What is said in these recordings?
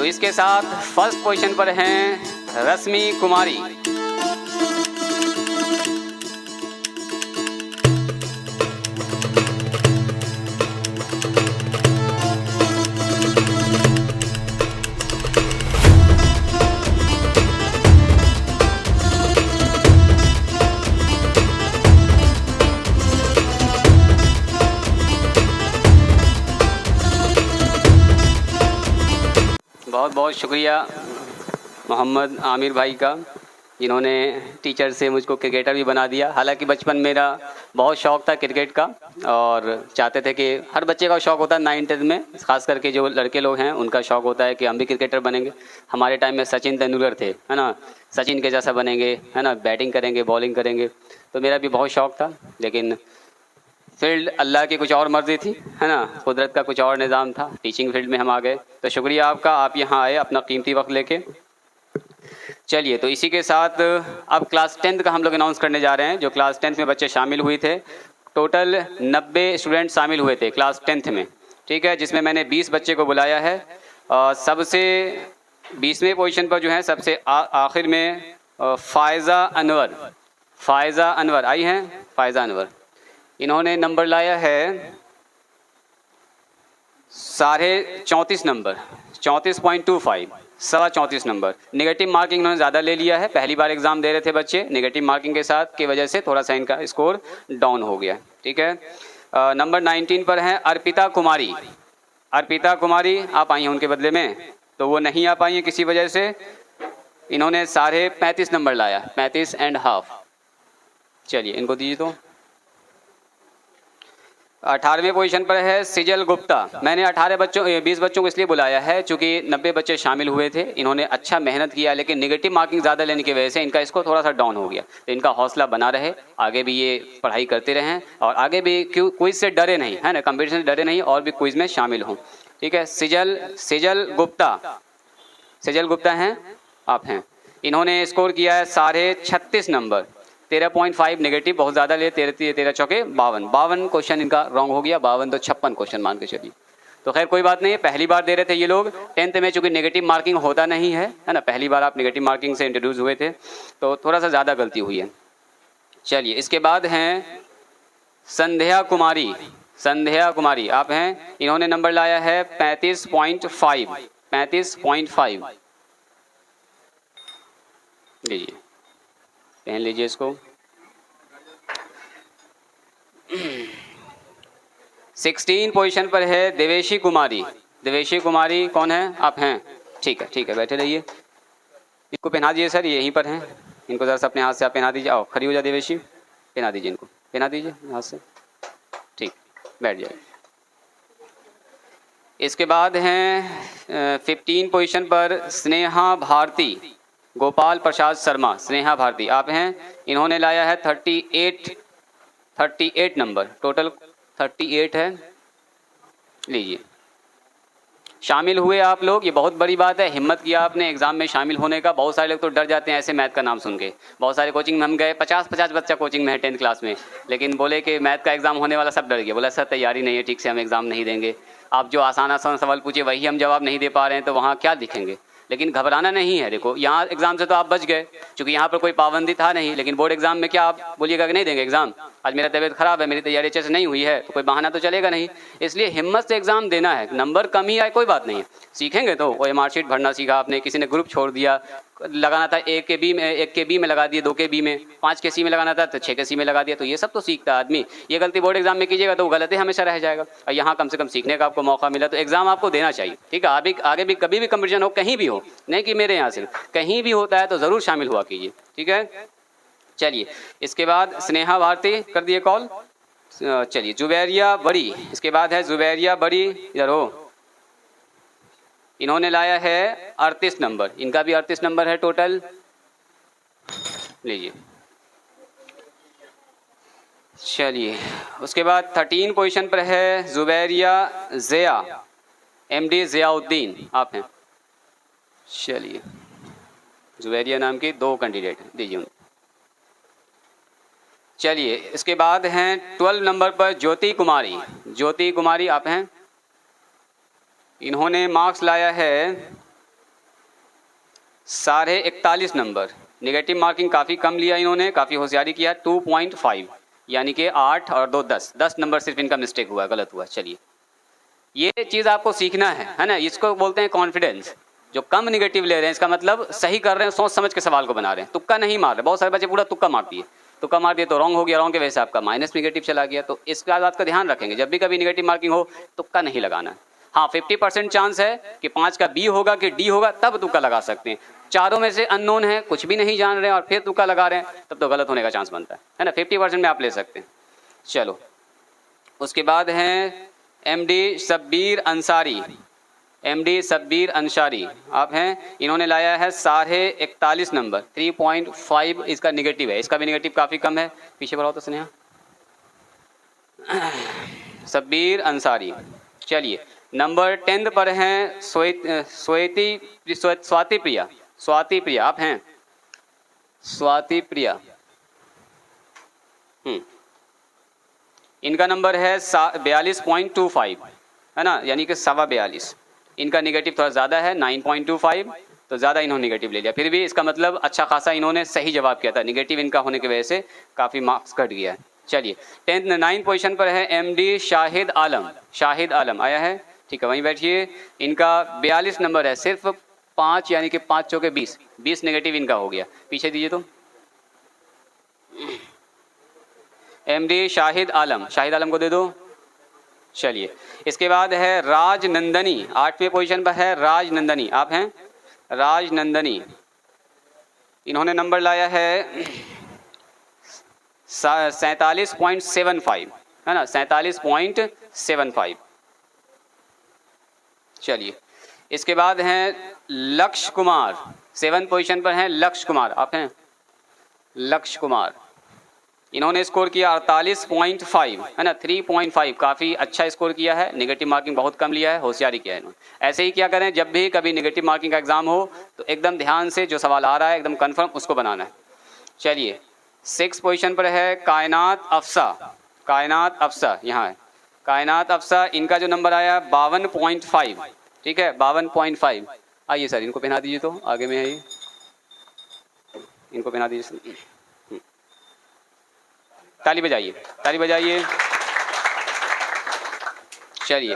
तो इसके साथ फर्स्ट पोजीशन पर हैं रश्मि कुमारी। बहुत बहुत शुक्रिया मोहम्मद आमिर भाई का, जिन्होंने टीचर से मुझको क्रिकेटर भी बना दिया। हालांकि बचपन मेरा बहुत शौक़ था क्रिकेट का, और चाहते थे कि हर बच्चे का शौक़ होता है 9th में, ख़ास करके जो लड़के लोग हैं उनका शौक़ होता है कि हम भी क्रिकेटर बनेंगे। हमारे टाइम में सचिन तेंदुलकर थे, है ना, सचिन के जैसा बनेंगे, है ना, बैटिंग करेंगे, बॉलिंग करेंगे। तो मेरा भी बहुत शौक़ था, लेकिन फील्ड अल्लाह की कुछ और मर्ज़ी थी, है ना, कुदरत का कुछ और निज़ाम था। टीचिंग फील्ड में हम आ गए। तो शुक्रिया आपका, आप यहाँ आए अपना कीमती वक्त लेके। चलिए, तो इसी के साथ अब क्लास 10th का हम लोग अनाउंस करने जा रहे हैं। जो क्लास 10th में बच्चे शामिल हुए थे, टोटल 90 स्टूडेंट शामिल हुए थे क्लास 10th में, ठीक है, जिसमें मैंने 20 बच्चे को बुलाया है। सबसे 20वें पोजीशन पर जो है सबसे आखिर में फ़ायज़ा अनवर आई हैं। फ़ायज़ा अनवर, इन्होंने नंबर लाया है 34.5 नंबर, 34.25, 34.25 नंबर। नेगेटिव मार्किंग इन्होंने ज़्यादा ले लिया है। पहली बार एग्ज़ाम दे रहे थे बच्चे, नेगेटिव मार्किंग के साथ की वजह से थोड़ा सा इनका स्कोर डाउन हो गया, ठीक है। नंबर 19 पर हैं अर्पिता कुमारी। अर्पिता कुमारी आप आई हैं उनके बदले में, तो वो नहीं आ पाई हैं किसी वजह से। इन्होंने 35.5 नंबर लाया, 35.5। चलिए, इनको दीजिए। तो 18वें पोजीशन पर है सिजल गुप्ता। मैंने 20 बच्चों को इसलिए बुलाया है चूँकि 90 बच्चे शामिल हुए थे। इन्होंने अच्छा मेहनत किया, लेकिन नेगेटिव मार्किंग ज़्यादा लेने की वजह से इनका स्कोर थोड़ा सा डाउन हो गया। तो इनका हौसला बना रहे, आगे भी ये पढ़ाई करते रहें, और आगे भी क्विज़ से डरे नहीं, है ना, कंपटीशन से डरे नहीं, और भी क्विज़ में शामिल हों, ठीक है। सिजल गुप्ता हैं, आप हैं। इन्होंने स्कोर किया है 36.5 नंबर, 13.5 नेगेटिव, बहुत ज़्यादा ले। 13 चौके 52 क्वेश्चन इनका रॉन्ग हो गया। 52 तो 56 क्वेश्चन मान के चलिए। तो खैर कोई बात नहीं है, पहली बार दे रहे थे ये लोग 10th में, चूँकि नेगेटिव मार्किंग होता नहीं है, है ना, पहली बार आप नेगेटिव मार्किंग से इंट्रोड्यूस हुए थे, तो थोड़ा सा ज़्यादा गलती हुई है। चलिए, इसके बाद हैं संध्या कुमारी, आप हैं। इन्होंने नंबर लाया है 35.5। लीजिए, पहन लीजिए इसको। 16 पोजीशन पर है देवेशी कुमारी। कौन है? आप हैं, ठीक है, बैठे रहिए। इनको पहना दीजिए सर, ये यहीं पर हैं। इनको ज़रा सा अपने हाथ से आप पहना दीजिए। आओ, खड़ी हो जा देवेशी, पहना दीजिए इनको, पहना दीजिए हाथ से, ठीक, बैठ जाए। इसके बाद हैं 15 पोजीशन पर स्नेहा भारती, गोपाल प्रसाद शर्मा। स्नेहा भारती, आप हैं। इन्होंने लाया है 38 नंबर, टोटल 38 है। लीजिए, शामिल हुए आप लोग, ये बहुत बड़ी बात है। हिम्मत किया आपने एग्ज़ाम में शामिल होने का। बहुत सारे लोग तो डर जाते हैं ऐसे मैथ का नाम सुन के। बहुत सारे कोचिंग में हम गए, 50 बच्चा कोचिंग में है 10th क्लास में, लेकिन बोले कि मैथ का एग्ज़ाम होने वाला, सब डर गए। बोला सर तैयारी नहीं है ठीक से, हम एग्ज़ाम नहीं देंगे। आप जो आसान सवाल पूछिए वही हम जवाब नहीं दे पा रहे हैं, तो वहाँ क्या दिखेंगे। लेकिन घबराना नहीं है। देखो, यहाँ एग्ज़ाम से तो आप बच गए, क्योंकि यहाँ पर कोई पाबंदी था नहीं। लेकिन बोर्ड एग्ज़ाम में क्या आप बोलिएगा कि नहीं देंगे एग्ज़ाम, आज मेरा तबीयत ख़राब है, मेरी तैयारी अच्छे से नहीं हुई है, तो कोई बहाना तो चलेगा नहीं। इसलिए हिम्मत से एग्ज़ाम देना है। नंबर कम ही आए कोई बात नहीं है, सीखेंगे तो। वो मार्कशीट भरना सीखा आपने, किसी ने ग्रुप छोड़ दिया, लगाना था 1 के बी में लगा दिए, 2 के बी में, 5 के सी में लगाना था तो 6 के सी में लगा दिया। तो ये सब तो सीखता है आदमी। ये गलती बोर्ड एग्जाम में कीजिएगा तो वो गलती हमेशा रह जाएगा। और यहाँ कम से कम सीखने का आपको मौका मिला, तो एग्ज़ाम आपको देना चाहिए, ठीक है। आगे भी कभी भी कंपटीशन हो, कहीं भी हो, नहीं कि मेरे यहाँ से, कहीं भी होता है तो ज़रूर शामिल हुआ कीजिए, ठीक है। चलिए, इसके बाद स्नेहा भारती कर दिए कॉल। चलिए, जुबैरिया बड़ी, इसके बाद है जुबैरिया बड़ी, इधर हो। इन्होंने लाया है 38 नंबर, इनका भी 38 नंबर है टोटल। लीजिए, चलिए, उसके बाद 13 पोजीशन पर है जुबैरिया ज़िया, MD ज़ियाउद्दीन, आप हैं। चलिए, जुबैरिया नाम की 2 कैंडिडेट हैं, दीजिए उनको। चलिए, इसके बाद हैं 12 नंबर पर ज्योति कुमारी, आप हैं। इन्होंने मार्क्स लाया है 41.5 नंबर, नेगेटिव मार्किंग काफ़ी कम लिया इन्होंने, काफ़ी होशियारी किया। 2.5 यानी कि 8 और 2 10 नंबर सिर्फ इनका मिस्टेक हुआ, गलत हुआ। चलिए, ये चीज़ आपको सीखना है ना, इसको बोलते हैं कॉन्फिडेंस। जो कम निगेटिव ले रहे हैं इसका मतलब सही कर रहे हैं, सोच समझ के सवाल को बना रहे हैं, तुक्का नहीं मार रहे। बहुत सारे बच्चे पूरा तुक्का मारती है, तुक्का मार दिया तो रॉन्ग हो गया, रॉन्ग के वजह से आपका माइनस निगेटिव चला गया। तो इस बात का ध्यान रखेंगे, जब भी कभी निगेटिव मार्किंग हो तुक्का नहीं लगाना है। हाँ, 50% चांस है कि 5 का बी होगा कि डी होगा, तब तुक्का लगा सकते हैं। चारों में से अननोन है, कुछ भी नहीं जान रहे हैं और फिर तुक्का लगा रहे हैं, तब तो गलत होने का चांस बनता है ना। 50% में आप ले सकते हैं। चलो, उसके बाद हैं एमडी शब्बीर अंसारी। एमडी शब्बीर अंसारी आप हैं, इन्होंने लाया है 41.5 नंबर, 3.5 इसका निगेटिव है। इसका भी निगेटिव काफ़ी कम है। पीछे बढ़ाओ तो स्नेहा। शब्बीर अंसारी। चलिए, नंबर 10 पर हैं स्वाति प्रिया। स्वाति प्रिया आप हैं, स्वाति प्रिया। इनका नंबर है 42.25 है ना, यानी कि 42.25। इनका निगेटिव थोड़ा ज़्यादा है, 9.25, तो ज़्यादा इन्होंने निगेटिव ले लिया। फिर भी इसका मतलब अच्छा खासा इन्होंने सही जवाब किया था, निगेटिव इनका होने की वजह से काफ़ी मार्क्स कट गया है। चलिए, 9 पोजीशन पर है एमडी शाहिद आलम। शाहिद आलम आया है, ठीक है, वहीं बैठिए। इनका 42 नंबर है, सिर्फ 5 यानी कि 5 चौके 20 निगेटिव इनका हो गया। पीछे दीजिए तो। एमडी शाहिद आलम, शाहिद आलम को दे दो। चलिए, इसके बाद है राज नंदनी। 8वें पोजीशन पर है राज नंदनी, आप हैं राज नंदनी। इन्होंने नंबर लाया है 47.75 है ना, 47.75। चलिए, इसके बाद हैं लक्ष्य कुमार। 7 पोजीशन पर हैं लक्ष्य कुमार, आप हैं लक्ष्य कुमार। इन्होंने स्कोर किया 48.5 है ना, 3.5, काफ़ी अच्छा स्कोर किया है। नेगेटिव मार्किंग बहुत कम लिया है, होशियारी किया है इन्होंने। ऐसे ही क्या करें, जब भी कभी नेगेटिव मार्किंग का एग्जाम हो तो एकदम ध्यान से जो सवाल आ रहा है एकदम कंफर्म उसको बनाना है। चलिए, 6 पोजीशन पर है कायनात अफसा। कायनात अफसा यहाँ है, कायनात अफसा। इनका जो नंबर आया 52.5, ठीक है, 52.5। आइए सर, इनको पहना दीजिए तो, आगे में है ये, इनको पहना दीजिए। ताली बजाइए, ताली बजाइए। चलिए,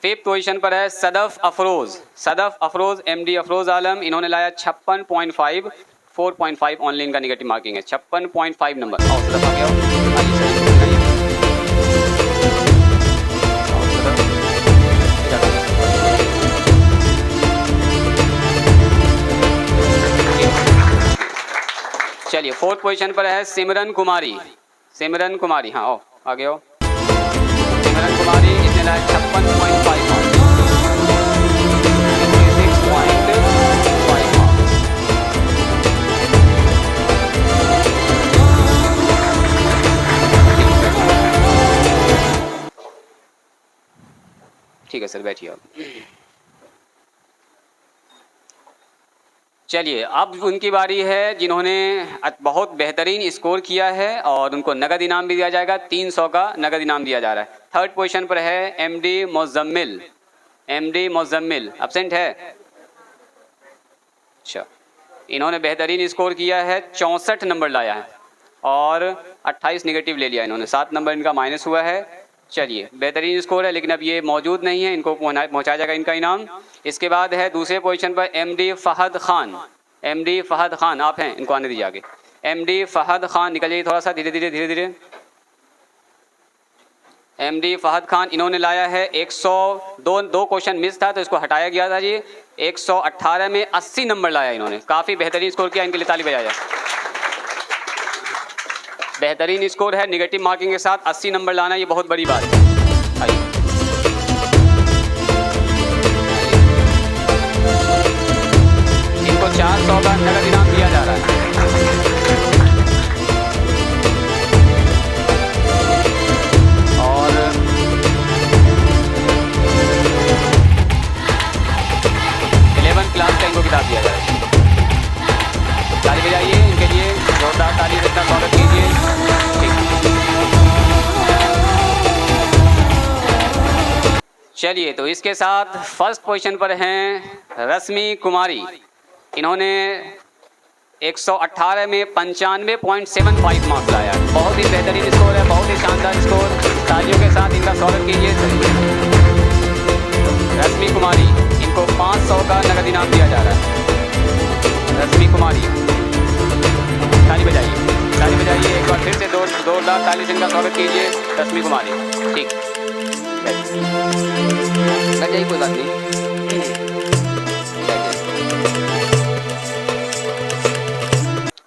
5th पोजीशन पर है सदफ अफरोज। सदफ अफरोज, एमडी अफरोज आलम। इन्होंने लाया 56.5, 4.5 ऑनली इनका निगेटिव मार्किंग है। 56.5 नंबर। आओ सदफ, आ गया। चलिए, 4th पोजीशन पर है सिमरन कुमारी। सिमरन कुमारी, हाँ आओ, आगे आओ। सिमरन कुमारी, इसने लाया 56.5 मार्क्स, 6.5 मार्क्स। ठीक है सर, बैठिए आप। चलिए, अब उनकी बारी है जिन्होंने बहुत बेहतरीन स्कोर किया है और उनको नगद इनाम भी दिया जाएगा। 300 का नगद इनाम दिया जा रहा है। 3rd पोजीशन पर है MD Muzammil. MD Muzammil absent है, अच्छा। इन्होंने बेहतरीन स्कोर किया है, 64 नंबर लाया है और 28 निगेटिव ले लिया इन्होंने, 7 नंबर इनका माइनस हुआ है। चलिए, बेहतरीन स्कोर है, लेकिन अब ये मौजूद नहीं है, इनको पहुंचाया जाएगा इनका इनाम। इसके बाद है दूसरे पोजीशन पर एमडी फहद खान। एमडी फहद खान आप हैं, इनको आने दीजिए आगे। एमडी फहद खान, निकल जाइए थोड़ा सा, धीरे धीरे धीरे धीरे। एमडी फहद खान, इन्होंने लाया है 102 क्वेश्चन मिस था तो इसको हटाया गया था जी। 118 में 80 नंबर लाया इन्होंने, काफ़ी बेहतरीन स्कोर किया, इनके लिए ताली बजाया जाए। बेहतरीन स्कोर है, निगेटिव मार्किंग के साथ 80 नंबर लाना ये बहुत बड़ी बात है। आइए, इनको 400 का नगद इनाम दिया जा रहा है। और 11th क्लास का इनको किताब दिया जा रहा है। ताली बजाइए इनके लिए, जोरदार ताली से इनका स्वागत कीजिए। चलिए, तो इसके साथ 1st पोजीशन पर हैं रश्मि कुमारी। इन्होंने 118 में 95.75 मार्क्स लाया। बहुत ही बेहतरीन स्कोर है, बहुत ही शानदार स्कोर। तालियों के साथ इनका स्वागत कीजिए। रश्मि कुमारी, इनको 500 का नगद इनाम दिया जा रहा है। रश्मि कुमारी, ताली बजाइए, ताली बजाइए। एक बार फिर से जोरदार ताली से इनका स्वागत कीजिए। रश्मि कुमारी, ठीक, बैठ जाइए, कोई बात नहीं।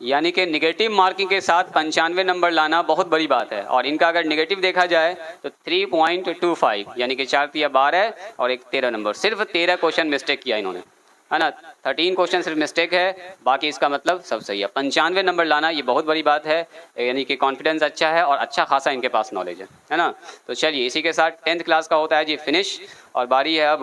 यानी कि नेगेटिव मार्किंग के साथ 95 नंबर लाना बहुत बड़ी बात है। और इनका अगर नेगेटिव देखा जाए तो 3.25 यानी कि 4 या 12 और एक 13 नंबर। सिर्फ 13 क्वेश्चन मिस्टेक किया इन्होंने, है ना। 13 क्वेश्चन सिर्फ मिस्टेक है, बाकी इसका मतलब सब सही है। 95 नंबर लाना ये बहुत बड़ी बात है, यानी कि कॉन्फिडेंस अच्छा है और अच्छा खासा इनके पास नॉलेज है ना। तो चलिए, इसी के साथ 10th क्लास का होता है जी फिनिश। और बारी है अब